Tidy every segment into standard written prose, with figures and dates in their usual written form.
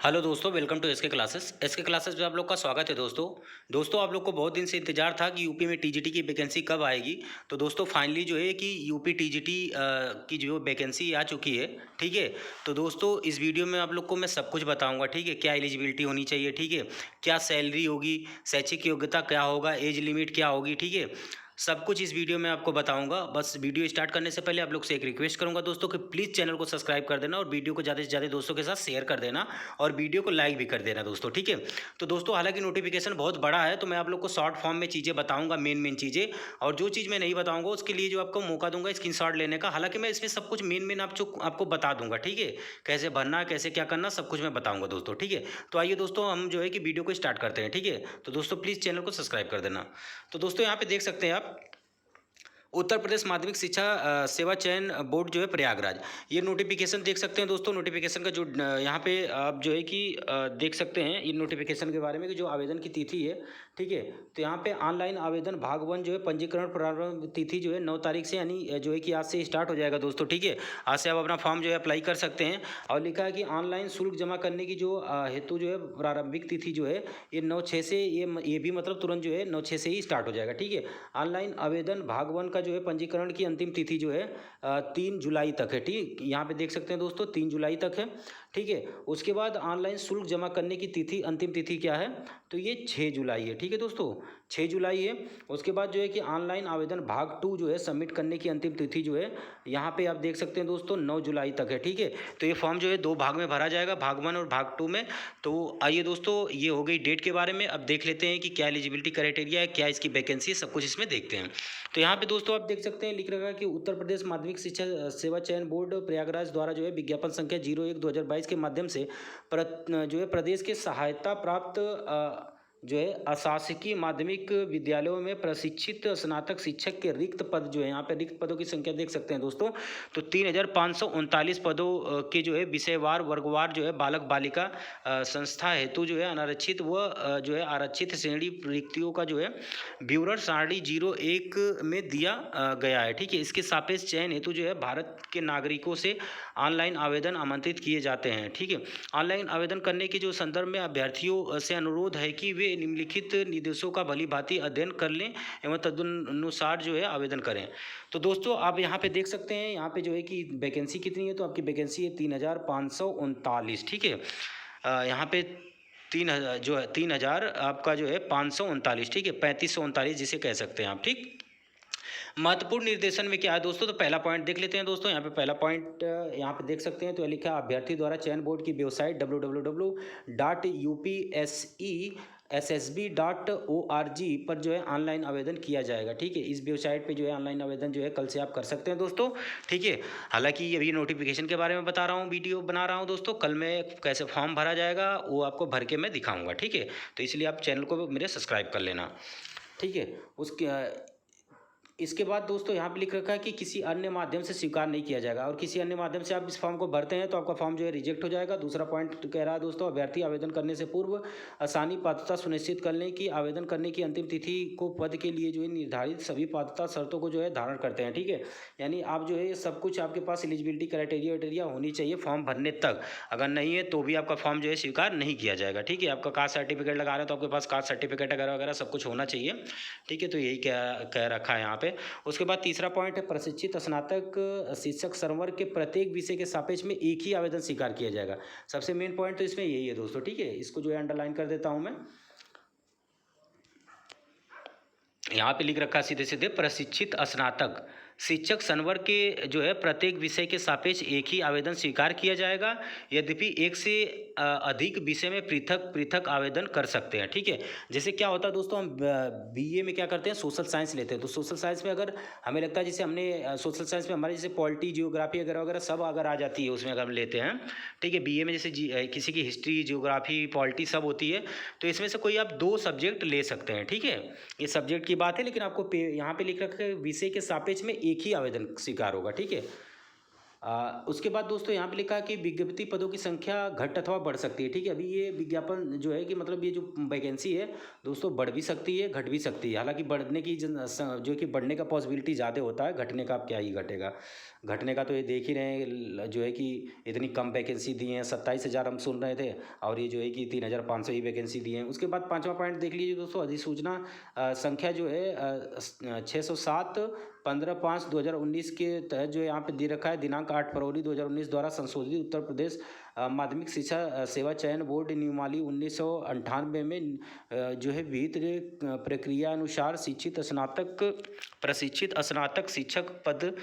Hello दोस्तों, welcome to SK classes में आप लोग का स्वागत है। दोस्तों आप लोग को बहुत दिन से इंतजार था कि यूपी में टीजीटी की वैकेंसी कब आएगी। तो दोस्तों फाइनली जो है कि यूपी टीजीटी की जो वैकेंसी आ चुकी है। ठीक है, तो दोस्तों इस वीडियो में आप लोग को मैं सब कुछ बताऊंगा। ठीक है, क्या एलिजिबिलिटी होनी चाहिए, ठीक है, क्या सैलरी होगी, शैक्षिक योग्यता क्या होगा, एज लिमिट क्या होगी, ठीक है, सब कुछ इस वीडियो में आपको बताऊंगा। बस वीडियो स्टार्ट करने से पहले आप लोग से एक रिक्वेस्ट करूंगा दोस्तों कि प्लीज़ चैनल को सब्सक्राइब कर देना और वीडियो को ज़्यादा से ज़्यादा दोस्तों के साथ शेयर कर देना और वीडियो को लाइक भी कर देना दोस्तों। ठीक है, तो दोस्तों हालांकि नोटिफिकेशन बहुत बड़ा है तो मैं आप लोग को शॉर्ट फॉर्म में चीज़ें बताऊंगा, मेन चीज़ें, और जो चीज़ मैं नहीं बताऊंगा उसके लिए जो आपको मौका दूंगा स्क्रीनशॉट लेने का। हालांकि मैं इसमें सब कुछ मेन आपको बता दूंगा। ठीक है, कैसे भरना, कैसे क्या करना, सब कुछ मैं बताऊंगा दोस्तों। ठीक है, तो आइए दोस्तों हम जो है कि वीडियो को स्टार्ट करते हैं। ठीक है, तो दोस्तों प्लीज़ चैनल को सब्सक्राइब कर देना। तो दोस्तों यहाँ पे देख सकते हैं आप, उत्तर प्रदेश माध्यमिक शिक्षा सेवा चयन बोर्ड जो है प्रयागराज, ये नोटिफिकेशन देख सकते हैं दोस्तों। नोटिफिकेशन का जो यहाँ पे आप जो है कि देख सकते हैं इन नोटिफिकेशन के बारे में कि जो आवेदन की तिथि है। ठीक है, तो यहाँ पे ऑनलाइन आवेदन भाग 1 जो है पंजीकरण प्रारंभ तिथि जो है 9 तारीख से, यानी जो है कि आज से स्टार्ट हो जाएगा दोस्तों। ठीक है, आज से आप अपना फॉर्म जो है अप्लाई कर सकते हैं। और लिखा है कि ऑनलाइन शुल्क जमा करने की जो हेतु जो है प्रारंभिक तिथि जो है ये 9/6 से, ये भी मतलब तुरंत जो है 9/6 से ही स्टार्ट हो जाएगा। ठीक है, ऑनलाइन आवेदन भाग 1 का जो है पंजीकरण की अंतिम तिथि जो है 3 जुलाई तक है। ठीक, यहाँ पे देख सकते हैं दोस्तों 3 जुलाई तक है। ठीक है, उसके बाद ऑनलाइन शुल्क जमा करने की तिथि, अंतिम तिथि क्या है, तो ये 6 जुलाई है। ठीक है दोस्तों, 6 जुलाई है। उसके बाद जो है कि ऑनलाइन आवेदन भाग 2 जो है सबमिट करने की अंतिम तिथि जो है यहाँ पे आप देख सकते हैं दोस्तों 9 जुलाई तक है। ठीक है, तो ये फॉर्म जो है 2 भाग में भरा जाएगा, भाग 1 और भाग 2 में। तो आइए दोस्तों, ये हो गई डेट के बारे में। अब देख लेते हैं कि क्या एलिजिबिलिटी क्राइटेरिया है, क्या इसकी वैकेंसी है, सब कुछ इसमें देखते हैं। तो यहाँ पे दोस्तों आप देख सकते हैं लिख रखा है कि उत्तर प्रदेश माध्यमिक शिक्षा सेवा चयन बोर्ड प्रयागराज द्वारा जो है विज्ञापन संख्या 01/2022 के माध्यम से जो है प्रदेश के सहायता प्राप्त जो है अशासकीय माध्यमिक विद्यालयों में प्रशिक्षित स्नातक शिक्षक के रिक्त पद जो है, यहाँ पे रिक्त पदों की संख्या देख सकते हैं दोस्तों। तो 3539 पदों के जो है विषयवार वर्गवार जो है बालक बालिका संस्था हेतु जो है अनारक्षित व जो है आरक्षित श्रेणी रिक्तियों का जो है विवरण सारणी 01 में दिया गया है। ठीक है, इसके सापेक्ष चयन हेतु जो है भारत के नागरिकों से ऑनलाइन आवेदन आमंत्रित किए जाते हैं। ठीक है, ऑनलाइन आवेदन करने के जो संदर्भ में अभ्यर्थियों से अनुरोध है कि वे निम्नलिखित निर्देशों का भली भांति अध्ययन कर लें एवं तदनुसार जो है आवेदन करें। तो दोस्तों आप यहाँ पे देख सकते हैं, यहाँ पे जो है कि वैकेंसी कितनी है, तो आपकी वैकेंसी है 3539। ठीक है, यहाँ पे 3000 जो है 3000 आपका जो है 539। ठीक है, 3539 जिसे कह सकते हैं आप। ठीक, महत्वपूर्ण निर्देशन में क्या है दोस्तों, तो पहला पॉइंट देख लेते हैं दोस्तों। यहाँ पे पहला पॉइंट यहाँ पे देख सकते हैं, तो लिखा है अभ्यर्थी द्वारा चयन बोर्ड की वेबसाइट www.upsessb.org पर जो है ऑनलाइन आवेदन किया जाएगा। ठीक है, इस वेबसाइट पे जो है ऑनलाइन आवेदन जो है कल से आप कर सकते हैं दोस्तों। ठीक है, हालांकि अभी नोटिफिकेशन के बारे में बता रहा हूँ, वीडियो बना रहा हूँ दोस्तों, कल मैं कैसे फॉर्म भरा जाएगा वो आपको भर के मैं दिखाऊँगा। ठीक है, तो इसलिए आप चैनल को मेरे सब्सक्राइब कर लेना। ठीक है, इसके बाद दोस्तों यहाँ पे लिख रखा है कि किसी अन्य माध्यम से स्वीकार नहीं किया जाएगा, और किसी अन्य माध्यम से आप इस फॉर्म को भरते हैं तो आपका फॉर्म जो है रिजेक्ट हो जाएगा। दूसरा पॉइंट कह रहा है दोस्तों, अभ्यर्थी आवेदन करने से पूर्व आसानी पात्रता सुनिश्चित कर लें कि आवेदन करने की अंतिम तिथि को पद के लिए जो है निर्धारित सभी पात्रता शर्तों को जो है धारण करते हैं। ठीक है, यानी आप जो है सब कुछ आपके पास एलिजिबिलिटी क्राइटेरिया होनी चाहिए फॉर्म भरने तक। अगर नहीं है तो भी आपका फॉर्म जो है स्वीकार नहीं किया जाएगा। ठीक है, आपका कास्ट सर्टिफिकेट लगा रहे हैं तो आपके पास कास्ट सर्टिफिकेट वगैरह सब कुछ होना चाहिए। ठीक है, तो यही कह रखा है यहाँ पे। उसके बाद तीसरा पॉइंट है प्रशिक्षित स्नातक शिक्षक संवर्ग के प्रत्येक विषय के सापेक्ष में एक ही आवेदन स्वीकार किया जाएगा। सबसे मेन पॉइंट तो इसमें यही है दोस्तों। ठीक है, इसको जो है अंडरलाइन कर देता हूं मैं। यहाँ पे लिख रखा है सीधे सीधे, प्रशिक्षित स्नातक शिक्षक संवर्ग के जो है प्रत्येक विषय के सापेक्ष एक ही आवेदन स्वीकार किया जाएगा। यद्यपि एक से अधिक विषय में पृथक पृथक आवेदन कर सकते हैं। ठीक है, जैसे क्या होता है दोस्तों, हम बीए में क्या करते हैं, सोशल साइंस लेते हैं, तो सोशल साइंस में अगर हमें लगता है जैसे हमने सोशल साइंस में हमारे जैसे पॉलिटी जियोग्राफी वगैरह वगैरह सब अगर आ जाती है उसमें अगर हम लेते हैं। ठीक है, बीए में जैसे किसी की हिस्ट्री जियोग्राफी पॉलिटी सब होती है, तो इसमें से कोई आप 2 सब्जेक्ट ले सकते हैं। ठीक है, ये सब्जेक्ट की बात है, लेकिन आपको यहाँ पे लिख रखा है विषय के सापेक्ष में एक ही आवेदन स्वीकार होगा। ठीक है, उसके बाद दोस्तों यहाँ पे लिखा है कि विज्ञप्ति पदों की संख्या घट अथवा बढ़ सकती है। ठीक है, अभी ये विज्ञापन जो है कि मतलब ये जो वैकेंसी है दोस्तों बढ़ भी सकती है, घट भी सकती है। हालांकि बढ़ने की जो है कि बढ़ने का पॉसिबिलिटी ज़्यादा होता है, घटने का अब क्या ही घटेगा। घटने का तो ये देख ही रहे हैं जो है कि इतनी कम वैकेंसी दी हैं, 27,000 हम सुन रहे थे, और ये जो है कि 3,500 ही वैकेंसी दी हैं। उसके बाद 5वां पॉइंट देख लीजिए दोस्तों, अधिसूचना संख्या जो है 607 15/5/2019 के तहत जो है यहाँ पे दे रखा है, दिनांक 8 फरवरी 2019 द्वारा संशोधित उत्तर प्रदेश माध्यमिक शिक्षा सेवा चयन बोर्ड नियमावली 1998 में जो है विहित प्रक्रिया अनुसार प्रशिक्षित स्नातक शिक्षक पद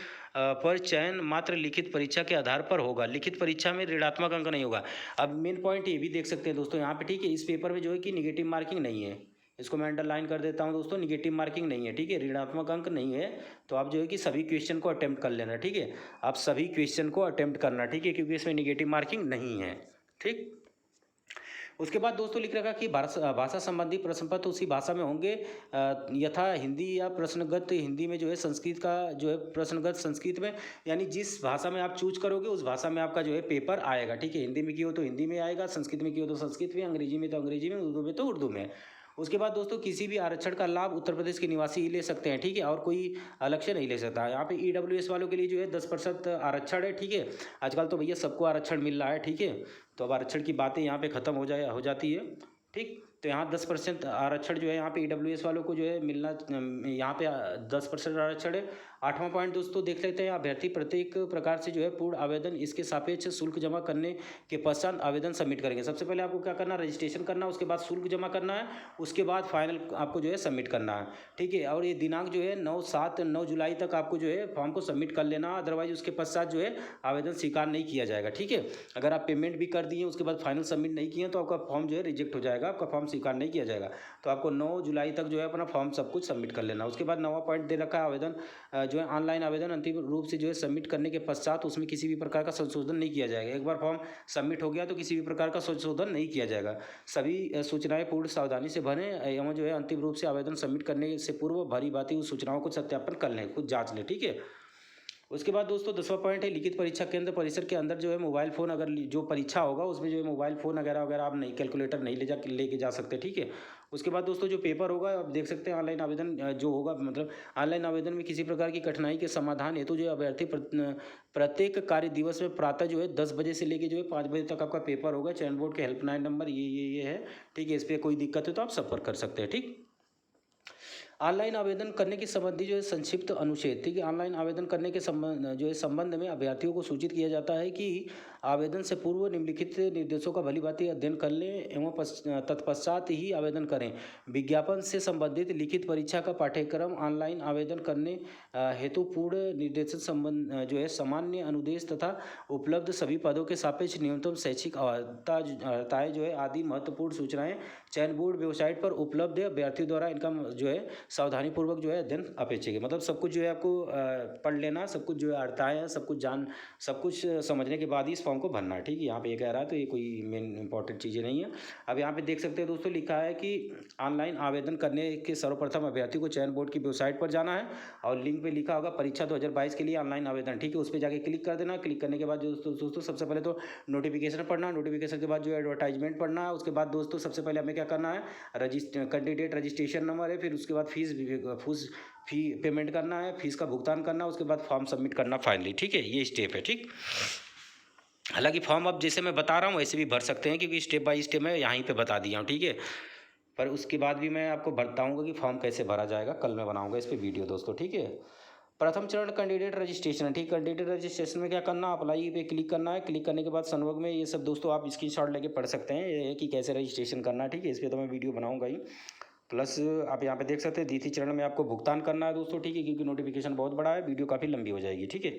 पर चयन मात्र लिखित परीक्षा के आधार पर होगा। लिखित परीक्षा में ऋणात्मक अंक नहीं होगा। अब मेन पॉइंट ये भी देख सकते हैं दोस्तों यहाँ पे, ठीक है, इस पेपर में जो है कि निगेटिव मार्किंग नहीं है। इसको मैं अंडरलाइन कर देता हूँ दोस्तों, निगेटिव मार्किंग नहीं है, ठीक है, ऋणात्मक अंक नहीं है। तो आप जो है कि सभी क्वेश्चन को अटेम्प्ट कर लेना, ठीक है, आप सभी क्वेश्चन को अटेम्प्ट करना, ठीक है, क्योंकि इसमें निगेटिव मार्किंग नहीं है। ठीक, उसके बाद दोस्तों लिख रखा कि भाषा संबंधी प्रश्न पत्र उसी भाषा में होंगे यथा हिंदी या प्रश्नगत हिंदी में जो है संस्कृत का जो है प्रश्नगत संस्कृत में, यानी जिस भाषा में आप चूज करोगे उस भाषा में आपका जो है पेपर आएगा। ठीक है, हिंदी में की हो तो हिंदी में आएगा, संस्कृत में की हो तो संस्कृत में, अंग्रेजी में तो अंग्रेजी में, उर्दू में तो उर्दू में। उसके बाद दोस्तों किसी भी आरक्षण का लाभ उत्तर प्रदेश के निवासी ही ले सकते हैं, ठीक है, और कोई अलग से नहीं ले सकता। यहाँ पे EWS वालों के लिए जो है 10% आरक्षण है, ठीक है। आजकल तो भैया सबको आरक्षण मिल रहा है, ठीक है, तो अब आरक्षण की बातें यहाँ पे ख़त्म हो जाती है। ठीक, तो यहाँ 10% आरक्षण जो है यहाँ पे EWS वालों को जो है मिलना, यहाँ पे 10% आरक्षण है। 8वां पॉइंट दोस्तों देख लेते हैं, अभ्यर्थी प्रत्येक प्रकार से जो है पूर्ण आवेदन इसके सापेक्ष शुल्क जमा करने के पश्चात आवेदन सबमिट करेंगे। सबसे पहले आपको क्या करना है, रजिस्ट्रेशन करना है, उसके बाद शुल्क जमा करना है, उसके बाद फाइनल आपको जो है सबमिट करना है। ठीक है, और ये दिनांक जो है 9 जुलाई तक आपको जो है फॉर्म को सबमिट कर लेना, अदरवाइज उसके पश्चात जो है आवेदन स्वीकार नहीं किया जाएगा। ठीक है, अगर आप पेमेंट भी कर दिए उसके बाद फाइनल सबमिट नहीं किए तो आपका फॉर्म जो है रिजेक्ट हो जाएगा, आपका फॉर्म स्वीकार नहीं किया जाएगा। तो आपको 9 जुलाई तक जो है अपना फॉर्म सब कुछ सबमिट कर लेना। उसके बाद 9वां पॉइंट दे रखा है, आवेदन जो है ऑनलाइन आवेदन अंतिम रूप से जो है सबमिट करने के पश्चात उसमें किसी भी प्रकार का संशोधन नहीं किया जाएगा। एक बार फॉर्म सबमिट हो गया तो किसी भी प्रकार का संशोधन नहीं किया जाएगा। सभी सूचनाएं पूर्ण सावधानी से भरें एवं जो है अंतिम रूप से आवेदन सबमिट करने से पूर्व भरी भांति उस सूचनाओं को सत्यापन कर लें, खुद जांच लें। ठीक है, उसके बाद दोस्तों 10वां पॉइंट है, लिखित परीक्षा केंद्र परिसर के अंदर जो है मोबाइल फ़ोन, अगर जो परीक्षा होगा उसमें जो है मोबाइल फ़ोन वगैरह आप नहीं, कैलकुलेटर नहीं लेके जा सकते। ठीक है, उसके बाद दोस्तों जो पेपर होगा आप देख सकते हैं, ऑनलाइन आवेदन जो होगा, मतलब ऑनलाइन आवेदन में किसी प्रकार की कठिनाई के समाधान हेतु जो अभ्यर्थी प्रत्येक कार्य दिवस में प्रातः जो है 10 बजे से लेकर जो है 5 बजे तक आपका पेपर होगा। चयन बोर्ड के हेल्पलाइन नंबर ये है, ठीक है, इस पर कोई दिक्कत है तो आप संपर्क कर सकते हैं। ठीक, ऑनलाइन आवेदन करने की संबंधी जो है संक्षिप्त अनुच्छेद, ठीक है, ऑनलाइन आवेदन करने के संबंध में अभ्यर्थियों को सूचित किया जाता है कि आवेदन से पूर्व निम्नलिखित निर्देशों का भलीभांति अध्ययन कर लें एवं तत्पश्चात ही आवेदन करें। विज्ञापन से संबंधित लिखित परीक्षा का पाठ्यक्रम ऑनलाइन आवेदन करने हेतु पूर्ण निर्देशित संबंध जो है सामान्य अनुदेश तथा उपलब्ध सभी पदों के सापेक्ष न्यूनतम शैक्षिक अर्हताएँ जो है आदि महत्वपूर्ण सूचनाएं चयन बोर्ड वेबसाइट पर उपलब्ध है। अभ्यर्थियों द्वारा इनका जो है सावधानीपूर्वक जो है अध्ययन अपेक्षित है। मतलब सब कुछ जो है आपको पढ़ लेना, सब कुछ जो है अर्हताएँ हैं, सब कुछ समझने के बाद ही इस फॉर्म को भरना है। ठीक है, यहाँ पे ये कह रहा है तो ये कोई मेन इंपॉर्टेंट चीज़ें नहीं है। अब यहाँ पे देख सकते हैं दोस्तों, लिखा है कि ऑनलाइन आवेदन करने के सर्वप्रथम अभ्यर्थी को चयन बोर्ड की वेबसाइट पर जाना है और लिंक पे लिखा होगा परीक्षा 2022 के लिए ऑनलाइन आवेदन। ठीक है, उस पर जाके क्लिक कर देना। क्लिक करने के बाद दोस्तों सबसे पहले तो नोटिफिकेशन पढ़ना, नोटिफिकेशन के बाद जो है एडवर्टाइजमेंट पढ़ना है। उसके बाद दोस्तों सबसे पहले हमें क्या करना है, कैंडिडेट रजिस्ट्रेशन नंबर है, फिर उसके बाद फी पेमेंट करना है, फीस का भुगतान करना है, उसके बाद फॉर्म सबमिट करना फाइनली। ठीक है, ये स्टेप है। ठीक, हालांकि फॉर्म अब जैसे मैं बता रहा हूँ वैसे भी भर सकते हैं क्योंकि स्टेप बाय स्टेप मैं यहीं पे बता दिया हूँ। ठीक है, पर उसके बाद भी मैं आपको बताऊँगा कि फॉर्म कैसे भरा जाएगा, कल मैं बनाऊँगा इस पर वीडियो दोस्तों। ठीक है, प्रथम चरण कैंडिडेट रजिस्ट्रेशन। ठीक, कैंडिडेट रजिस्ट्रेशन में क्या करना, अप्लाई पे क्लिक करना है। क्लिक करने के बाद संवर्ग में ये सब दोस्तों आप स्क्रीनशॉट लेके पढ़ सकते हैं ये कि कैसे रजिस्ट्रेशन करना है। ठीक है, इस पर तो मैं वीडियो बनाऊँगा ही। प्लस आप यहाँ पे देख सकते हैं द्वितीय चरण में आपको भुगतान करना है दोस्तों। ठीक है, क्योंकि नोटिफिकेशन बहुत बड़ा है, वीडियो काफ़ी लंबी हो जाएगी। ठीक है,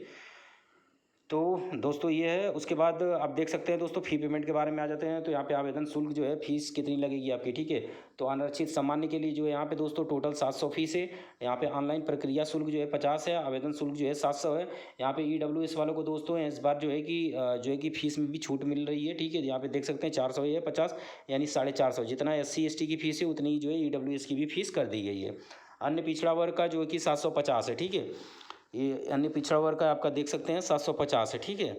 तो दोस्तों ये है। उसके बाद आप देख सकते हैं दोस्तों फ़ी पेमेंट के बारे में आ जाते हैं। तो यहाँ पे आवेदन शुल्क जो है फीस कितनी लगेगी आपकी। ठीक है, तो आरक्षित सामान्य के लिए जो है यहाँ पे दोस्तों टोटल 700 फीस है। यहाँ पे ऑनलाइन प्रक्रिया शुल्क जो है 50 है, आवेदन शुल्क जो है 700 है। यहाँ पे EWS वालों को दोस्तों इस बार जो है कि फीस में भी छूट मिल रही है। ठीक है, यहाँ पे देख सकते हैं 400 है 50, यानी 450। जितना SC ST की फीस है उतनी ही जो है EWS की भी फीस कर दी गई है। अन्य पिछड़ा वर्ग का जो है कि 750 है। ठीक है, ये अन्य पिछड़ा वर्ग का आपका देख सकते हैं 750 है, ठीक है।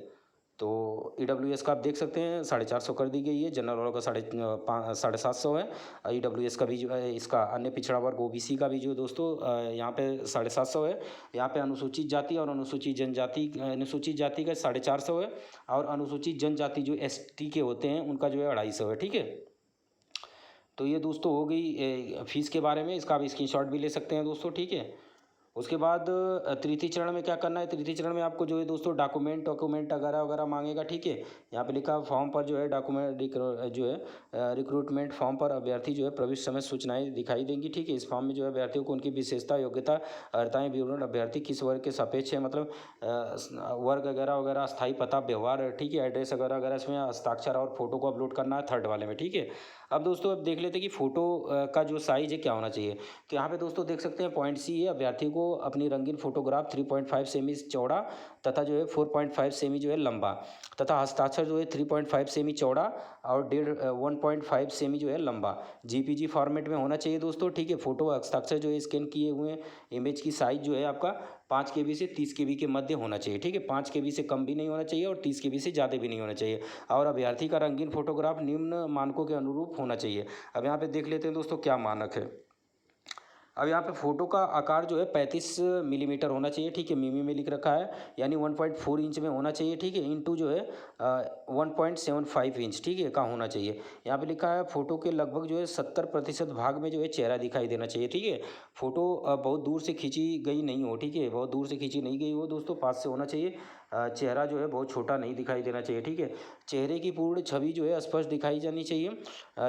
तो EWS का आप देख सकते हैं 450 कर दी गई है, जनरल वालों का 750 है। EWS का भी जो है, इसका अन्य पिछड़ा वर्ग OBC का भी जो दोस्तों यहाँ पे 750 है। यहाँ पे अनुसूचित जाति और अनुसूचित जनजाति, अनुसूचित जाति का 450 है, और अनुसूचित जनजाति जो ST के होते हैं उनका जो है 250 है, ठीक है। तो ये दोस्तों हो गई फीस के बारे में, इसका आप स्क्रीनशॉट भी ले सकते हैं दोस्तों, ठीक है। उसके बाद तृतीय चरण में क्या करना है, तृतीय चरण में आपको जो है दोस्तों डॉक्यूमेंट वगैरह वगैरह मांगेगा, ठीक है। यहाँ पे लिखा फॉर्म पर जो है डॉक्यूमेंट जो है रिक्रूटमेंट फॉर्म पर अभ्यर्थी जो है प्रवेश समय सूचनाएं दिखाई देंगी, ठीक है। इस फॉर्म में जो है अभ्यर्थियों को उनकी विशेषता, योग्यता, अर्हताएं, विवरण, अभ्यर्थी किस वर्ग के सापेक्ष है, मतलब वर्ग वगैरह वगैरह, स्थायी पता, व्यवहार, ठीक है, एड्रेस वगैरह वगैरह, इसमें हस्ताक्षर और फोटो को अपलोड करना है थर्ड वाले में, ठीक है। अब दोस्तों अब देख लेते हैं कि फ़ोटो का जो साइज़ है क्या होना चाहिए। तो यहाँ पे दोस्तों देख सकते हैं पॉइंट सी है, अभ्यर्थी को अपनी रंगीन फोटोग्राफ 3.5 सेमी चौड़ा तथा जो है 4.5 सेमी जो है लंबा, तथा हस्ताक्षर जो है 3.5 सेमी चौड़ा और 1.5 सेमी जो है लंबा JPG फॉर्मेट में होना चाहिए दोस्तों, ठीक है। फोटो हस्ताक्षर जो है स्कैन किए हुए इमेज की साइज़ जो है आपका 5 KB से 30 KB के मध्य होना चाहिए, ठीक है। 5 KB से कम भी नहीं होना चाहिए और 30 KB से ज़्यादा भी नहीं होना चाहिए, और अभ्यर्थी का रंगीन फोटोग्राफ निम्न मानकों के अनुरूप होना चाहिए। अब यहाँ पे देख लेते हैं दोस्तों क्या मानक है। अब यहाँ पे फ़ोटो का आकार जो है 35 मिलीमीटर होना चाहिए, ठीक है। मिमी में लिख रखा है, यानी 1.4 इंच में होना चाहिए, ठीक है। इंटू जो है 1.75 इंच, ठीक है, का होना चाहिए। यहाँ पे लिखा है फ़ोटो के लगभग जो है 70% भाग में जो है चेहरा दिखाई देना चाहिए, ठीक है। फ़ोटो बहुत दूर से खींची गई नहीं हो, ठीक है, बहुत दूर से खींची नहीं गई हो दोस्तों, पास से होना चाहिए। चेहरा जो है बहुत छोटा नहीं दिखाई देना चाहिए, ठीक है। चेहरे की पूर्ण छवि जो है स्पष्ट दिखाई जानी चाहिए।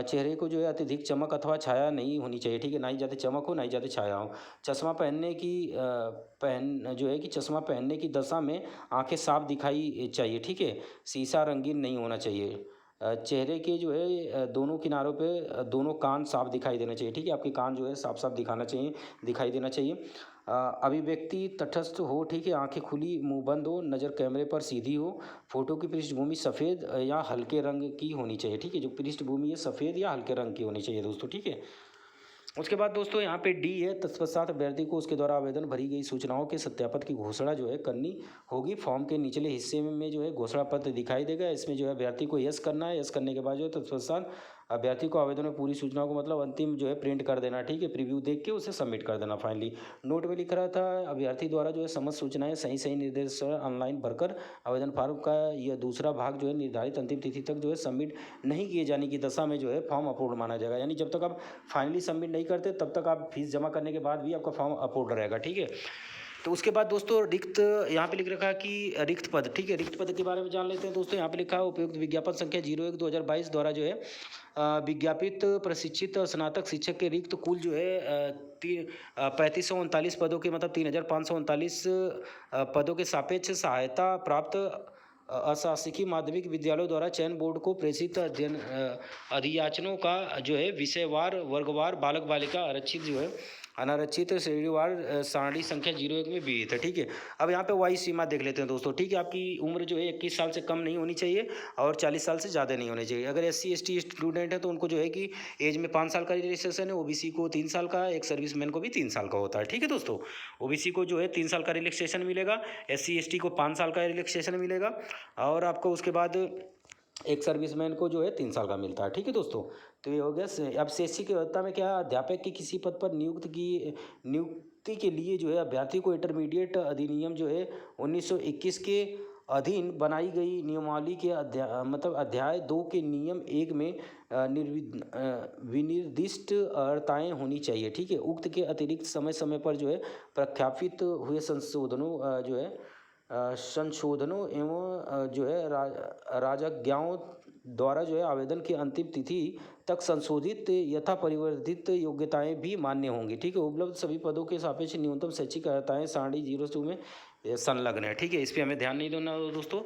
चेहरे को जो है अत्यधिक चमक अथवा छाया नहीं होनी चाहिए, ठीक है, ना ही ज़्यादा चमक हो ना ही ज़्यादा छाया हो। चश्मा पहनने की जो है कि चश्मा पहनने की दशा में आंखें साफ दिखाई चाहिए, ठीक है। शीशा रंगीन नहीं होना चाहिए। चेहरे के जो है दोनों किनारों पे दोनों कान साफ दिखाई देना चाहिए, ठीक है। आपके कान जो है साफ साफ दिखाई देना चाहिए। अभिव्यक्ति तटस्थ हो, ठीक है, आंखें खुली मुंह बंद हो, नज़र कैमरे पर सीधी हो। फोटो की पृष्ठभूमि सफ़ेद या हल्के रंग की होनी चाहिए, ठीक है। जो पृष्ठभूमि है सफ़ेद या हल्के रंग की होनी चाहिए दोस्तों, ठीक है। उसके बाद दोस्तों यहाँ पे D है, तत्पश्चात अभ्यर्थी को उसके द्वारा आवेदन भरी गई सूचनाओं के सत्यापन की घोषणा जो है करनी होगी। फॉर्म के निचले हिस्से में जो है घोषणा पत्र दिखाई देगा, इसमें जो है अभ्यर्थी को यस करना है। यस करने के बाद जो है तत्पश्चात अभ्यर्थी को आवेदन में पूरी सूचनाओं को मतलब अंतिम जो है प्रिंट कर देना, ठीक है। प्रीव्यू देख के उसे सबमिट कर देना फाइनली। नोट में लिख रहा था अभ्यर्थी द्वारा जो है समस्त सूचनाएं सही निर्देश ऑनलाइन भरकर आवेदन फॉर्म का यह दूसरा भाग जो है निर्धारित अंतिम तिथि तक जो है सबमिट नहीं किए जाने की दशा में जो है फॉर्म अप्रूव्ड माना जाएगा। यानी जब तक आप फाइनली सबमिट नहीं करते तब तक आप फीस जमा करने के बाद भी आपका फॉर्म अप्रूव्ड रहेगा, ठीक है। तो उसके बाद दोस्तों रिक्त, यहाँ पे लिख रखा है कि रिक्त पद, ठीक है। रिक्त पद के बारे में जान लेते हैं दोस्तों। यहाँ पे लिखा है उपयुक्त विज्ञापन संख्या 01/2022 द्वारा जो है विज्ञापित प्रशिक्षित स्नातक शिक्षक के रिक्त कुल जो है 3539 पदों के मतलब 3539 पदों के सापेक्ष सहायता प्राप्त अशासकीय माध्यमिक विद्यालयों द्वारा चयन बोर्ड को प्रेषित अधियाचनों का जो है विषयवार, वर्गवार, बालक बालिका, आरक्षित जो है अनारक्षित श्रेणीवार सारणी संख्या 01 में विहित है, ठीक है। अब यहाँ पे वही सीमा देख लेते हैं दोस्तों, ठीक है। आपकी उम्र जो है 21 साल से कम नहीं होनी चाहिए और 40 साल से ज़्यादा नहीं होनी चाहिए। अगर SC ST स्टूडेंट है तो उनको जो है कि एज में 5 साल का रिलैक्सेशन है। OBC को 3 साल का, एक सर्विसमैन को भी 3 साल का होता है, ठीक है दोस्तों। OBC को जो है 3 साल का रिलैक्सेशन मिलेगा, SC ST को 5 साल का रिलैक्सेशन मिलेगा, और आपको उसके बाद एक सर्विसमैन को जो है 3 साल का मिलता है, ठीक है दोस्तों। तो ये हो गया। अब CSC की व्यवस्था में क्या, अध्यापक की किसी पद पर नियुक्ति के लिए जो है अभ्यर्थी को इंटरमीडिएट अधिनियम जो है 1921 के अधीन बनाई गई नियमावली के अध्याय 2 के नियम 1 में विनिर्दिष्ट अर्हताएँ होनी चाहिए, ठीक है। उक्त के अतिरिक्त समय समय पर जो है प्रख्यापित हुए संशोधनों एवं जो है राजज्ञाओं द्वारा जो है आवेदन की अंतिम तिथि तक संशोधित यथा परिवर्धित योग्यताएं भी मान्य होंगी, ठीक है। उपलब्ध सभी पदों के सापेक्ष न्यूनतम शैक्षिक अर्हताएं सारणी 02 में संलग्न है, ठीक है। इस पर हमें ध्यान नहीं देना दोस्तों।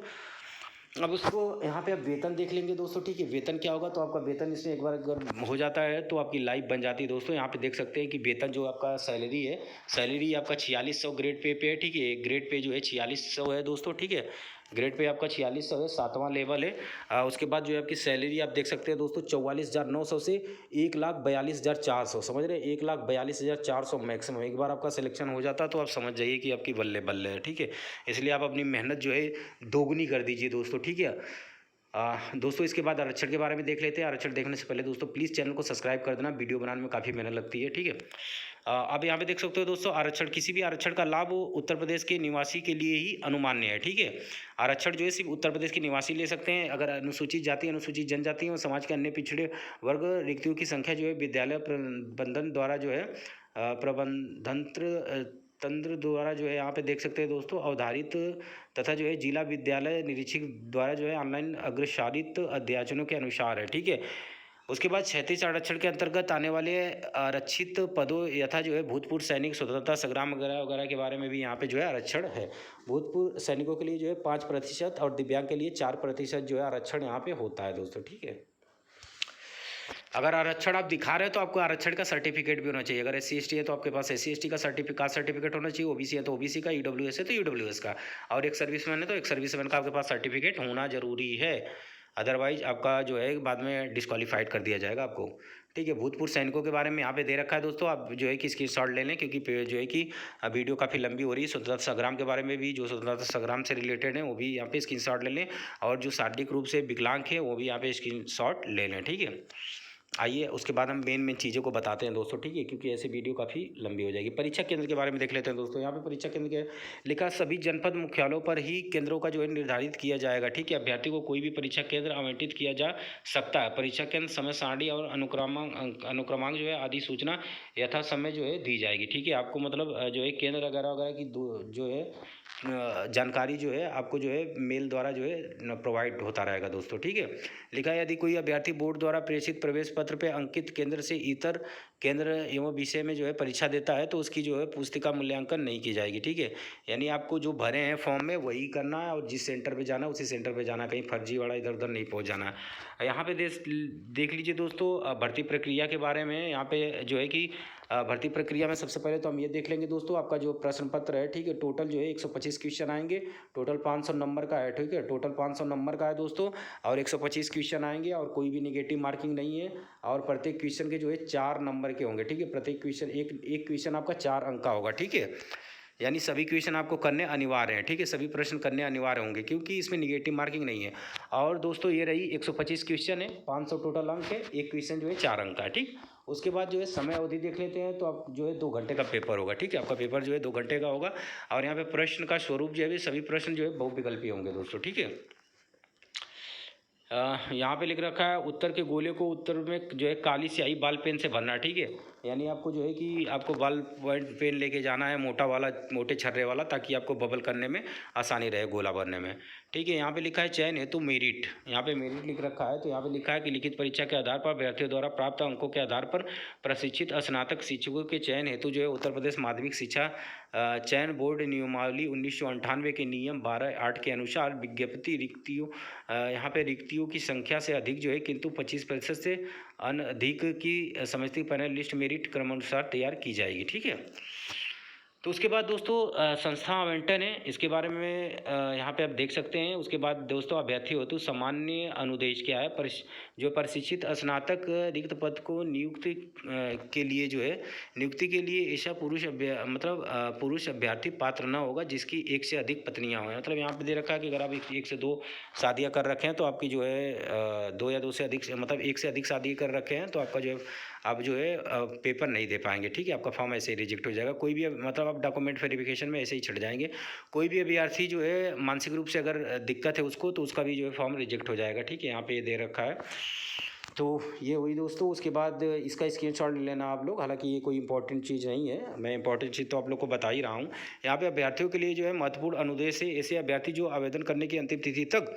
अब उसको यहाँ पे आप वेतन देख लेंगे दोस्तों, ठीक है। वेतन क्या होगा, तो आपका वेतन इसमें एक बार अगर हो जाता है तो आपकी लाइफ बन जाती है दोस्तों। यहाँ पे देख सकते हैं कि वेतन जो आपका सैलरी है, सैलरी आपका 4600 ग्रेड पे है, ठीक है। ग्रेड पे जो है 4600 है दोस्तों, ठीक है। ग्रेड पे आपका 4600 है, 7वां लेवल है। उसके बाद जो है आपकी सैलरी आप देख सकते हैं दोस्तों 44,900 से 1,42,400, समझ रहे हैं, 1,42,400 मैक्सिमम। एक बार आपका सिलेक्शन हो जाता है तो आप समझ जाइए कि आपकी बल्ले बल्ले है, ठीक है। इसलिए आप अपनी मेहनत जो है दोगुनी कर दीजिए दोस्तों, ठीक है। दोस्तों इसके बाद आरक्षण के बारे में देख लेते हैं। आरक्षण देखने से पहले दोस्तों प्लीज़ चैनल को सब्सक्राइब कर देना, वीडियो बनाने में काफ़ी मेहनत लगती है, ठीक है। आप यहाँ पे देख सकते हो दोस्तों, आरक्षण किसी भी आरक्षण का लाभ उत्तर प्रदेश के निवासी के लिए ही अनुमान्य है, ठीक है। आरक्षण जो है सिर्फ उत्तर प्रदेश के निवासी ले सकते हैं। अगर अनुसूचित जाति, अनुसूचित जनजाति और समाज के अन्य पिछड़े वर्ग रिक्तियों की संख्या जो है विद्यालय प्रबंधन द्वारा जो है तंत्र द्वारा जो है यहाँ पे देख सकते हैं दोस्तों अवधारित तथा जो है जिला विद्यालय निरीक्षक द्वारा जो है ऑनलाइन अग्रसारित अध्याचनों के अनुसार है, ठीक है। उसके बाद 36 आरक्षण के अंतर्गत आने वाले आरक्षित पदों यथा जो है भूतपूर्व सैनिक, स्वतंत्रता संग्राम वगैरह वगैरह के बारे में भी यहाँ पे जो है आरक्षण है। भूतपूर्व सैनिकों के लिए जो है 5% और दिव्यांग के लिए 4% जो है आरक्षण यहाँ पे होता है दोस्तों, ठीक है। अगर आरक्षण आप दिखा रहे हैं तो आपको आरक्षण का सर्टिफिकेट भी होना चाहिए। अगर SC/ST है तो आपके पास SC/ST का सर्टिफिकेट होना चाहिए। OBC है तो OBC का, EWS है तो EWS का, और एक सर्विसमैन है तो एक सर्विसमैन का आपके पास सर्टिफिकेट होना जरूरी है। अदरवाइज आपका जो है बाद में डिस्क्वालीफाइड कर दिया जाएगा आपको, ठीक है। भूतपूर्व सैनिकों के बारे में यहाँ पे दे रखा है दोस्तों, आप जो है कि स्क्रीनशॉट ले लें, क्योंकि जो है कि वीडियो काफ़ी लंबी हो रही है। स्वतंत्रता संग्राम के बारे में भी, जो स्वतंत्रता संग्राम से रिलेटेड है वो भी यहाँ पे स्क्रीनशॉट ले लें, और जो शारीरिक रूप से विकलांग है वो भी यहाँ पे स्क्रीनशॉट ले लें, ठीक है। आइए उसके बाद हम मेन चीज़ों को बताते हैं दोस्तों, ठीक है, क्योंकि ऐसे वीडियो काफ़ी लंबी हो जाएगी। परीक्षा केंद्र के बारे में देख लेते हैं दोस्तों। यहाँ पे परीक्षा केंद्र के लिखा सभी जनपद मुख्यालयों पर ही केंद्रों का जो है निर्धारित किया जाएगा, ठीक है। अभ्यर्थी को कोई भी परीक्षा केंद्र आवंटित किया जा सकता है। परीक्षा केंद्र, समय सारणी और अनुक्रमांक जो है आदि सूचना यथा समय जो है दी जाएगी, ठीक है। आपको मतलब जो है केंद्र वगैरह वगैरह की जो है जानकारी जो है आपको जो है मेल द्वारा जो है प्रोवाइड होता रहेगा दोस्तों, ठीक है। लिखा है यदि कोई अभ्यर्थी बोर्ड द्वारा प्रेषित प्रवेश पत्र पे अंकित केंद्र से इतर केंद्र एवं विषय में जो है परीक्षा देता है तो उसकी जो है पुस्तिका मूल्यांकन नहीं की जाएगी, ठीक है। यानी आपको जो भरे हैं फॉर्म में वही करना है, और जिस सेंटर पे जाना है उसी सेंटर पे जाना है, कहीं फर्जी वाला इधर उधर नहीं पहुंच जाना है। यहाँ पे देख लीजिए दोस्तों भर्ती प्रक्रिया के बारे में। यहाँ पे जो है कि भर्ती प्रक्रिया में सबसे पहले तो हम ये देख लेंगे दोस्तों, आपका जो प्रश्न पत्र है, ठीक है, टोटल जो है 125 क्वेश्चन आएंगे। टोटल 500 नंबर का है, ठीक है, टोटल 500 नंबर का है दोस्तों, और 125 क्वेश्चन आएंगे, और कोई भी निगेटिव मार्किंग नहीं है। और प्रत्येक क्वेश्चन के जो है 4 नंबर के होंगे, ठीक है। प्रत्येक क्वेश्चन एक क्वेश्चन आपका 4 अंक का होगा, ठीक है। यानी सभी क्वेश्चन आपको करने अनिवार्य हैं, ठीक है, सभी प्रश्न करने अनिवार्य होंगे, क्योंकि इसमें निगेटिव मार्किंग नहीं है। और दोस्तों ये रही 125 क्वेश्चन है, 500 टोटल अंक है, एक क्वेश्चन जो है 4 अंक का है, ठीक। उसके बाद जो है समय अवधि देख लेते हैं, तो आप जो है 2 घंटे का पेपर होगा, ठीक है। आपका पेपर जो है 2 घंटे का होगा। और यहाँ पे प्रश्न का स्वरूप जो है सभी प्रश्न जो है बहुविकल्पीय होंगे दोस्तों, ठीक है। यहाँ पे लिख रखा है उत्तर के गोले को उत्तर में जो है काली स्याही बाल पेन से भरना, ठीक है। यानी आपको जो है कि आपको बाल पेन लेके जाना है, मोटा वाला, मोटे छर्रे वाला, ताकि आपको बबल करने में आसानी रहे, गोला भरने में, ठीक है। यहाँ पे लिखा है चयन हेतु मेरिट, यहाँ पे मेरिट लिख रखा है। तो यहाँ पे लिखा है कि लिखित परीक्षा के आधार पर अभ्यर्थियों द्वारा प्राप्त अंकों के आधार पर प्रशिक्षित स्नातक शिक्षकों के चयन हेतु जो है उत्तर प्रदेश माध्यमिक शिक्षा चयन बोर्ड नियमावली 1998 के नियम 12(8) के अनुसार विज्ञप्ति रिक्तियों, यहाँ पे रिक्तियों की संख्या से अधिक जो है किंतु 25% से अधिक की समझती पैनल लिस्ट मेरिट क्रमानुसार तैयार की जाएगी, ठीक है। तो उसके बाद दोस्तों संस्था आवंटन है, इसके बारे में यहाँ पे आप देख सकते हैं। उसके बाद दोस्तों अभ्यर्थी हेतु सामान्य अनुदेश क्या है, जो प्रशिक्षित स्नातक रिक्त पद को नियुक्ति के लिए जो है नियुक्ति के लिए ऐसा पुरुष अभ्यर्थी पात्र न होगा जिसकी 1 से अधिक पत्नियां हों। मतलब यहाँ पे दे रखा है कि अगर आप 1 से 2 शादियाँ कर रखे हैं तो आपकी जो है 2 या 2 से अधिक, मतलब 1 से अधिक शादी कर रखे हैं तो आपका जो है आप जो है पेपर नहीं दे पाएंगे, ठीक है। आपका फॉर्म ऐसे ही रिजेक्ट हो जाएगा। कोई भी मतलब आप डॉक्यूमेंट वेरिफिकेशन में ऐसे ही छट जाएंगे। कोई भी अभ्यर्थी जो है मानसिक रूप से अगर दिक्कत है उसको, तो उसका भी जो है फॉर्म रिजेक्ट हो जाएगा, ठीक है। यहाँ पे ये दे रखा है। तो ये हुई दोस्तों। उसके बाद इसका स्क्रीनशॉट ले लेना आप लोग। हालांकि ये कोई इंपॉर्टेंट चीज़ नहीं है, मैं इंपॉर्टेंट चीज़ तो आप लोग को बता ही रहा हूँ। यहाँ पे अभ्यर्थियों के लिए जो है महत्वपूर्ण अनुदेश है। ऐसे अभ्यर्थी जो आवेदन करने की अंतिम तिथि तक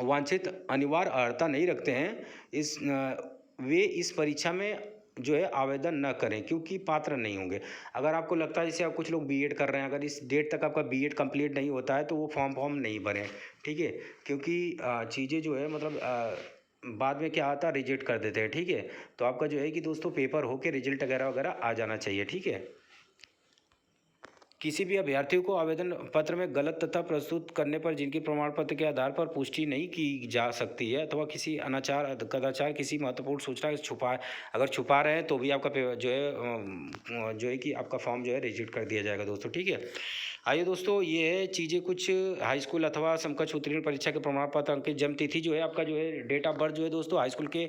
वांछित अनिवार्य अर्हता नहीं रखते हैं, वे इस परीक्षा में जो है आवेदन न करें, क्योंकि पात्र नहीं होंगे। अगर आपको लगता है जैसे आप कुछ लोग बीएड कर रहे हैं, अगर इस डेट तक आपका बीएड कंप्लीट नहीं होता है तो वो फॉर्म नहीं भरें, ठीक है। क्योंकि चीज़ें जो है मतलब बाद में क्या आता है, रिजेक्ट कर देते हैं, ठीक है। तो आपका जो है कि दोस्तों पेपर हो के रिजल्ट वगैरह वगैरह आ जाना चाहिए, ठीक है। किसी भी अभ्यर्थियों को आवेदन पत्र में गलत तथ्य प्रस्तुत करने पर जिनके प्रमाण पत्र के आधार पर पुष्टि नहीं की जा सकती है अथवा किसी अनाचार कदाचार किसी महत्वपूर्ण सूचना अगर छुपा रहे हैं तो भी आपका जो है कि आपका फॉर्म जो है रिजेक्ट कर दिया जाएगा दोस्तों। ठीक है, आइए दोस्तों, ये है चीज़ें कुछ हाई स्कूल अथवा समकक्ष उत्तीर्ण परीक्षा के प्रमाण पत्र अंकित जन्म तिथि जो है आपका जो है डेट ऑफ बर्थ जो है दोस्तों हाई स्कूल के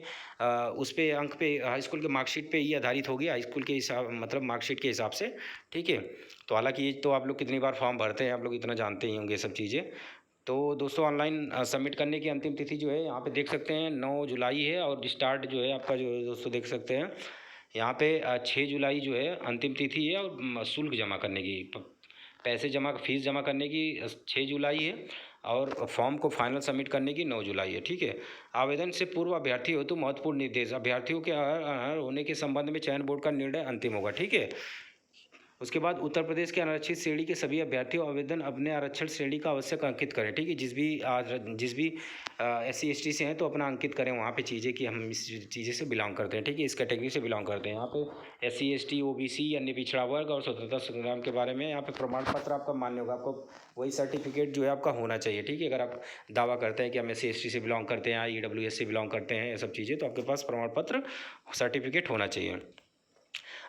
उस पे अंक पे हाई स्कूल के मार्कशीट पे ही आधारित होगी, हाई स्कूल के हिसाब मतलब मार्कशीट के हिसाब से। ठीक है, तो हालांकि ये तो आप लोग कितनी बार फॉर्म भरते हैं आप लोग इतना जानते ही होंगे सब चीज़ें। तो दोस्तों ऑनलाइन सबमिट करने की अंतिम तिथि जो है यहाँ पे देख सकते हैं 9 जुलाई है, और स्टार्ट जो है आपका जो है दोस्तों देख सकते हैं यहाँ पे 6 जुलाई जो है अंतिम तिथि है, और शुल्क जमा करने की फीस जमा करने की 6 जुलाई है, और फॉर्म को फाइनल सबमिट करने की 9 जुलाई है। ठीक है, आवेदन से पूर्व अभ्यर्थी हो तो महत्वपूर्ण निर्देश, अभ्यर्थियों के अनर्ह होने के संबंध में चयन बोर्ड का निर्णय अंतिम होगा। ठीक है, उसके बाद उत्तर प्रदेश के आरक्षित श्रेणी के सभी अभ्यर्थियों आवेदन अपने आरक्षण श्रेणी का आवश्यक अंकित करें। ठीक है, जिस भी SC ST से हैं तो अपना अंकित करें वहाँ पे चीज़ें कि हम इस चीज़ें से बिलोंग करते हैं। ठीक है, इस कैटेगरी से बिलोंग करते हैं। यहाँ पे SC ST OBC अन्य पिछड़ा वर्ग और स्वतंत्रता संग्राम के बारे में यहाँ पे प्रमाण पत्र आपका मान्य होगा, आपको वही सर्टिफिकेट जो है आपका होना चाहिए। ठीक है, अगर आप दावा करते हैं कि हम SC ST से बिलोंग करते हैं, EWS से बिलोंग करते हैं, ये सब चीज़ें, तो आपके पास प्रमाण पत्र सर्टिफिकेट होना चाहिए।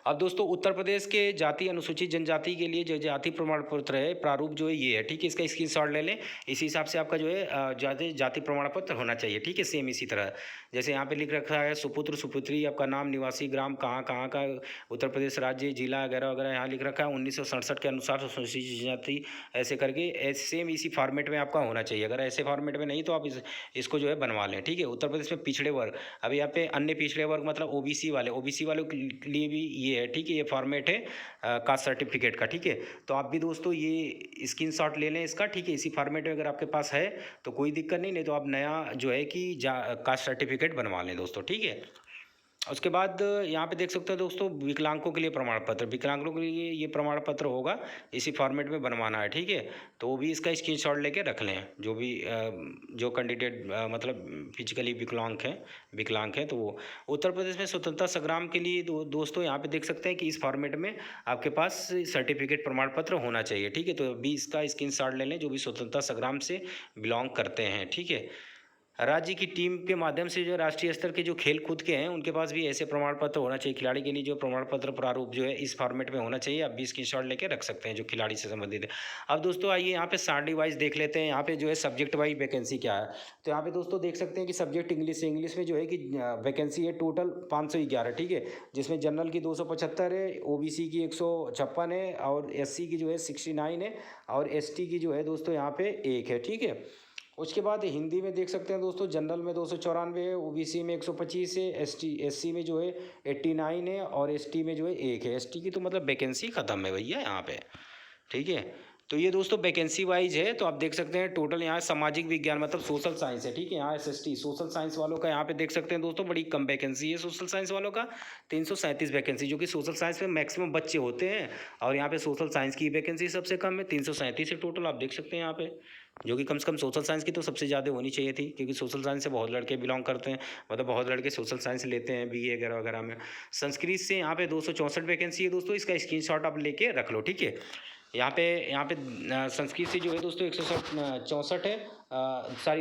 अब दोस्तों उत्तर प्रदेश के जाति अनुसूचित जनजाति के लिए जो जाति प्रमाण पत्र है प्रारूप जो है ये है। ठीक है, इसका स्क्रीनशॉट ले लें, इसी हिसाब से आपका जो है जाति प्रमाण पत्र होना चाहिए। ठीक है, सेम इसी तरह जैसे यहाँ पे लिख रखा है सुपुत्र सुपुत्री, आपका नाम, निवासी ग्राम, कहाँ कहाँ का, उत्तर प्रदेश राज्य, जिला वगैरह वगैरह यहाँ लिख रखा है 1967 के अनुसार अनुसूचित जनजाति, ऐसे करके सेम इसी फॉर्मेट में आपका होना चाहिए। अगर ऐसे फॉर्मेट में नहीं तो आप इसको जो है बनवा लें। ठीक है, उत्तर प्रदेश में पिछड़े वर्ग, अभी यहाँ पे अन्य पिछड़े वर्ग मतलब OBC वालों के लिए भी ये है। ठीक है, ये फॉर्मेट है कास्ट सर्टिफिकेट का। ठीक है, तो आप भी दोस्तों ये स्क्रीनशॉट ले लें इसका। ठीक है, इसी फॉर्मेट में अगर आपके पास है तो कोई दिक्कत नहीं तो आप नया जो है कि कास्ट सर्टिफिकेट बनवा लें दोस्तों। ठीक है, उसके बाद यहाँ पे देख सकते हो दोस्तों विकलांगों के लिए प्रमाण पत्र, विकलांगों के लिए ये प्रमाण पत्र होगा इसी फॉर्मेट में बनवाना है। ठीक है, तो वो भी इसका स्क्रीनशॉट लेके रख लें, जो भी जो कैंडिडेट मतलब फिजिकली विकलांग हैं तो वो। उत्तर प्रदेश में स्वतंत्रता संग्राम के लिए दोस्तों यहाँ पे देख सकते हैं कि इस फॉर्मेट में आपके पास सर्टिफिकेट प्रमाण पत्र होना चाहिए। ठीक है, तो अभी इसका स्क्रीनशॉट ले लें जो भी स्वतंत्रता संग्राम से बिलोंग करते हैं। ठीक है, राज्य की टीम के माध्यम से जो राष्ट्रीय स्तर के जो खेल कूद के हैं उनके पास भी ऐसे प्रमाण पत्र होना चाहिए। खिलाड़ी के लिए जो प्रमाण पत्र प्रारूप जो है इस फॉर्मेट में होना चाहिए, आप भी स्क्रीनशॉट लेके रख सकते हैं जो खिलाड़ी से संबंधित है। अब दोस्तों आइए यहाँ पे सारणी वाइज देख लेते हैं, यहाँ पे जो है सब्जेक्ट वाइज वैकेंसी क्या है। तो यहाँ पे दोस्तों देख सकते हैं कि सब्जेक्ट इंग्लिश में जो है कि वैकेंसी है टोटल 511। ठीक है, जिसमें जनरल की 275 है, OBC की 156 है, और SC की जो है 69 है, और ST की जो है दोस्तों यहाँ पे 1 है। ठीक है, उसके बाद हिंदी में देख सकते हैं दोस्तों जनरल में 294 है, OBC में 125 है, SC में जो है 89 है, और ST में जो है 1 है। ST की तो मतलब वैकेंसी ख़त्म है भैया यहाँ पे। ठीक है, तो ये दोस्तों वैकेंसी वाइज है, तो आप देख सकते हैं टोटल यहाँ सामाजिक विज्ञान मतलब सोशल साइंस है। ठीक है, यहाँ SST सोशल साइंस वालों का यहाँ पे देख सकते हैं दोस्तों बड़ी कम वैकेंसी है सोशल साइंस वालों का, 337 वैकेंसी, जो कि सोशल साइंस में मैक्सिमम बच्चे होते हैं, और यहाँ पे सोशल साइंस की वैकेंसी सबसे कम है 337 है टोटल, आप देख सकते हैं यहाँ पे, जो कि कम से कम सोशल साइंस की तो सबसे ज़्यादा होनी चाहिए थी, क्योंकि सोशल साइंस से बहुत लड़के बिलोंग करते हैं, मतलब बहुत लड़के सोशल साइंस लेते हैं BA वगैरह वगैरह में। संस्कृत से यहाँ पे 264 वैकेंसी है दोस्तों, इसका स्क्रीनशॉट आप लेके रख लो। ठीक है, यहाँ पे संस्कृत से जो है दोस्तों 164 है,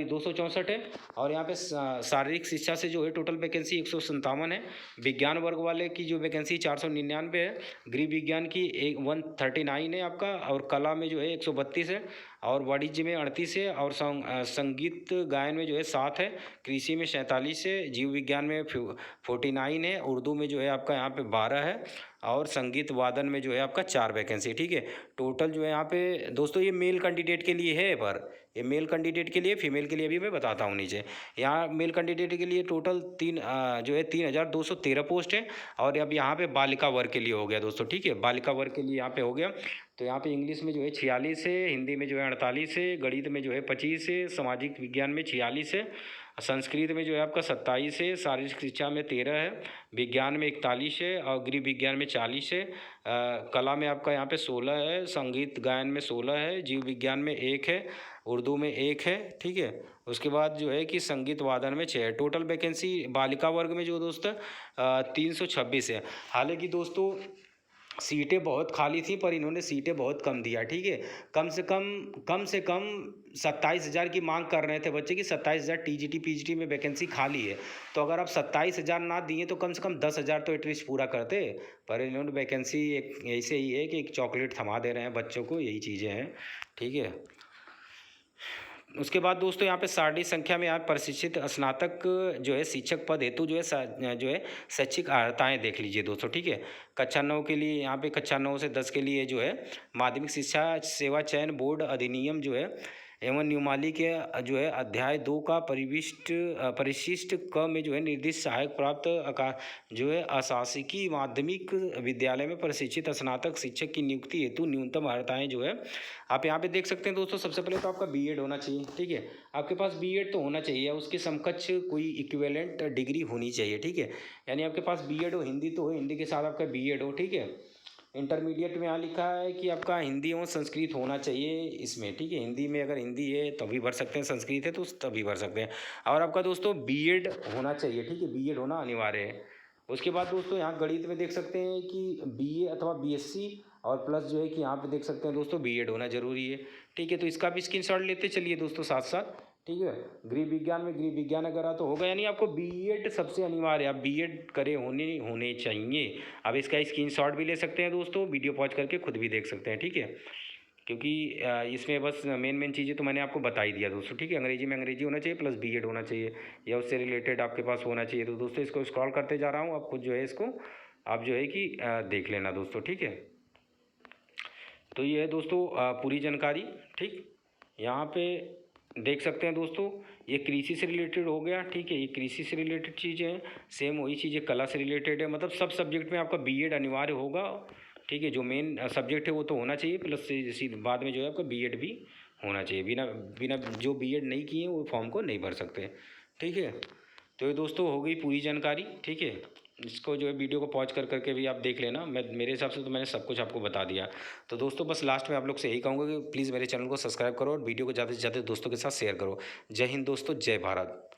264 है, और यहाँ पे शारीरिक शिक्षा से जो है टोटल वैकेंसी 157 है। विज्ञान वर्ग वाले की जो वैकेंसी 499 है, गृह विज्ञान की 139 है आपका, और कला में जो है 132 है, और वाणिज्य में 38 है, और संगीत गायन में जो है 7 है, कृषि में 47 है, जीव विज्ञान में 49 है, उर्दू में जो है आपका यहाँ पे 12 है, और संगीत वादन में जो है आपका 4 वैकेंसी। ठीक है, टोटल जो है यहाँ पे दोस्तों ये मेल कैंडिडेट के लिए है, पर ये मेल कैंडिडेट के लिए, फीमेल के लिए भी मैं बताता हूँ नीचे। यहाँ मेल कैंडिडेट के लिए टोटल 3213 पोस्ट है, और अब यहाँ पे बालिका वर्ग के लिए हो गया दोस्तों। ठीक है, बालिका वर्ग के लिए यहाँ पे हो गया, तो यहाँ पे इंग्लिश में जो है 46 है, हिंदी में जो है 48 है, गणित में जो है 25 है, सामाजिक विज्ञान में 46 है, संस्कृत में जो है आपका 27 है, शारीरिक शिक्षा में 13 है, विज्ञान में 41 है, और गृह विज्ञान में 40 है, कला में आपका यहाँ पे 16 है, संगीत गायन में 16 है, जीव विज्ञान में 1 है, उर्दू में 1 है। ठीक है, उसके बाद जो है कि संगीत वादन में 6 है। टोटल वैकेंसी बालिका वर्ग में जो दोस्त 326 है। हालांकि दोस्तों सीटें बहुत खाली थी पर इन्होंने सीटें बहुत कम दिया, ठीक है। कम से कम 27,000 की मांग कर रहे थे बच्चे की, 27,000 टीजीटी पीजीटी में वैकेंसी खाली है। तो अगर आप 27,000 ना दिए तो कम से कम 10,000 तो एटलीस्ट पूरा करते। पर इन्होंने वैकेंसी एक ऐसे ही है कि एक चॉकलेट थमा दे रहे हैं बच्चों को, यही चीज़ें हैं, ठीक है। उसके बाद दोस्तों यहाँ पे सारणी संख्या में आप प्रशिक्षित स्नातक जो है शिक्षक पद हेतु जो है शैक्षिक अर्हताएँ देख लीजिए दोस्तों, ठीक है। कक्षा 9 के लिए यहाँ पे कक्षा 9 से 10 के लिए जो है माध्यमिक शिक्षा सेवा चयन बोर्ड अधिनियम जो है एवं नियमावली के जो है अध्याय 2 का परिशिष्ट क में जो है निर्दिष्ट सहायक प्राप्त जो है अशासकीय माध्यमिक विद्यालय में प्रशिक्षित स्नातक शिक्षक की नियुक्ति हेतु न्यूनतम अर्हताएँ जो है आप यहाँ पे देख सकते हैं दोस्तों। सबसे पहले तो आपका बीएड होना चाहिए, ठीक है। आपके पास बीएड तो होना चाहिए, उसके समकक्ष कोई इक्विवेलेंट डिग्री होनी चाहिए, ठीक है। यानी आपके पास बीएड हो, हिंदी तो हो, हिंदी के साथ आपका बीएड हो, ठीक है। इंटरमीडिएट में यहाँ लिखा है कि आपका हिंदी एवं संस्कृत होना चाहिए इसमें, ठीक है। हिंदी में अगर हिंदी है तभी भर सकते हैं, संस्कृत है तो तभी भर सकते हैं। और आपका दोस्तों बीएड होना चाहिए, ठीक है, बीएड होना अनिवार्य है। उसके बाद दोस्तों यहाँ गणित में देख सकते हैं कि बीए अथवा बीएससी और प्लस जो है कि यहाँ पे देख सकते हैं दोस्तों बीएड होना जरूरी है, ठीक है। तो इसका भी स्क्रीनशॉट लेते चलिए दोस्तों साथ साथ, ठीक है। गृह विज्ञान में गृह विज्ञान अगर आ तो होगा, यानी आपको बीएड सबसे अनिवार्य है, आप बीएड करे होने चाहिए। अब इसका स्क्रीनशॉट भी ले सकते हैं दोस्तों, वीडियो पॉज करके खुद भी देख सकते हैं, ठीक है। क्योंकि इसमें बस मेन चीज़ें तो मैंने आपको बता ही दिया दोस्तों, ठीक है। अंग्रेजी में अंग्रेजी होना चाहिए प्लस बीएड होना चाहिए या उससे रिलेटेड आपके पास होना चाहिए। तो दोस्तों इसको स्क्रॉल करते जा रहा हूँ, आप खुद जो है इसको आप जो है कि देख लेना दोस्तों, ठीक है। तो ये है दोस्तों पूरी जानकारी, ठीक। यहाँ पे देख सकते हैं दोस्तों ये कृषि से रिलेटेड हो गया, ठीक है। ये कृषि से रिलेटेड चीज़ें हैं, सेम वही चीज़ें कला से रिलेटेड है। मतलब सब सब्जेक्ट में आपका बीएड अनिवार्य होगा, ठीक है। जो मेन सब्जेक्ट है वो तो होना चाहिए, प्लस इसी बाद में जो है आपका बीएड भी होना चाहिए। बिना बिना जो बीएड नहीं किए वो फॉर्म को नहीं भर सकते, ठीक है। तो ये दोस्तों हो गई पूरी जानकारी, ठीक है। इसको जो है वीडियो को पॉज करके भी आप देख लेना। मेरे हिसाब से तो मैंने सब कुछ आपको बता दिया। तो दोस्तों बस लास्ट में आप लोग से यही कहूँगा कि प्लीज़ मेरे चैनल को सब्सक्राइब करो और वीडियो को ज़्यादा से ज़्यादा दोस्तों के साथ शेयर करो। जय हिंद दोस्तों, जय भारत।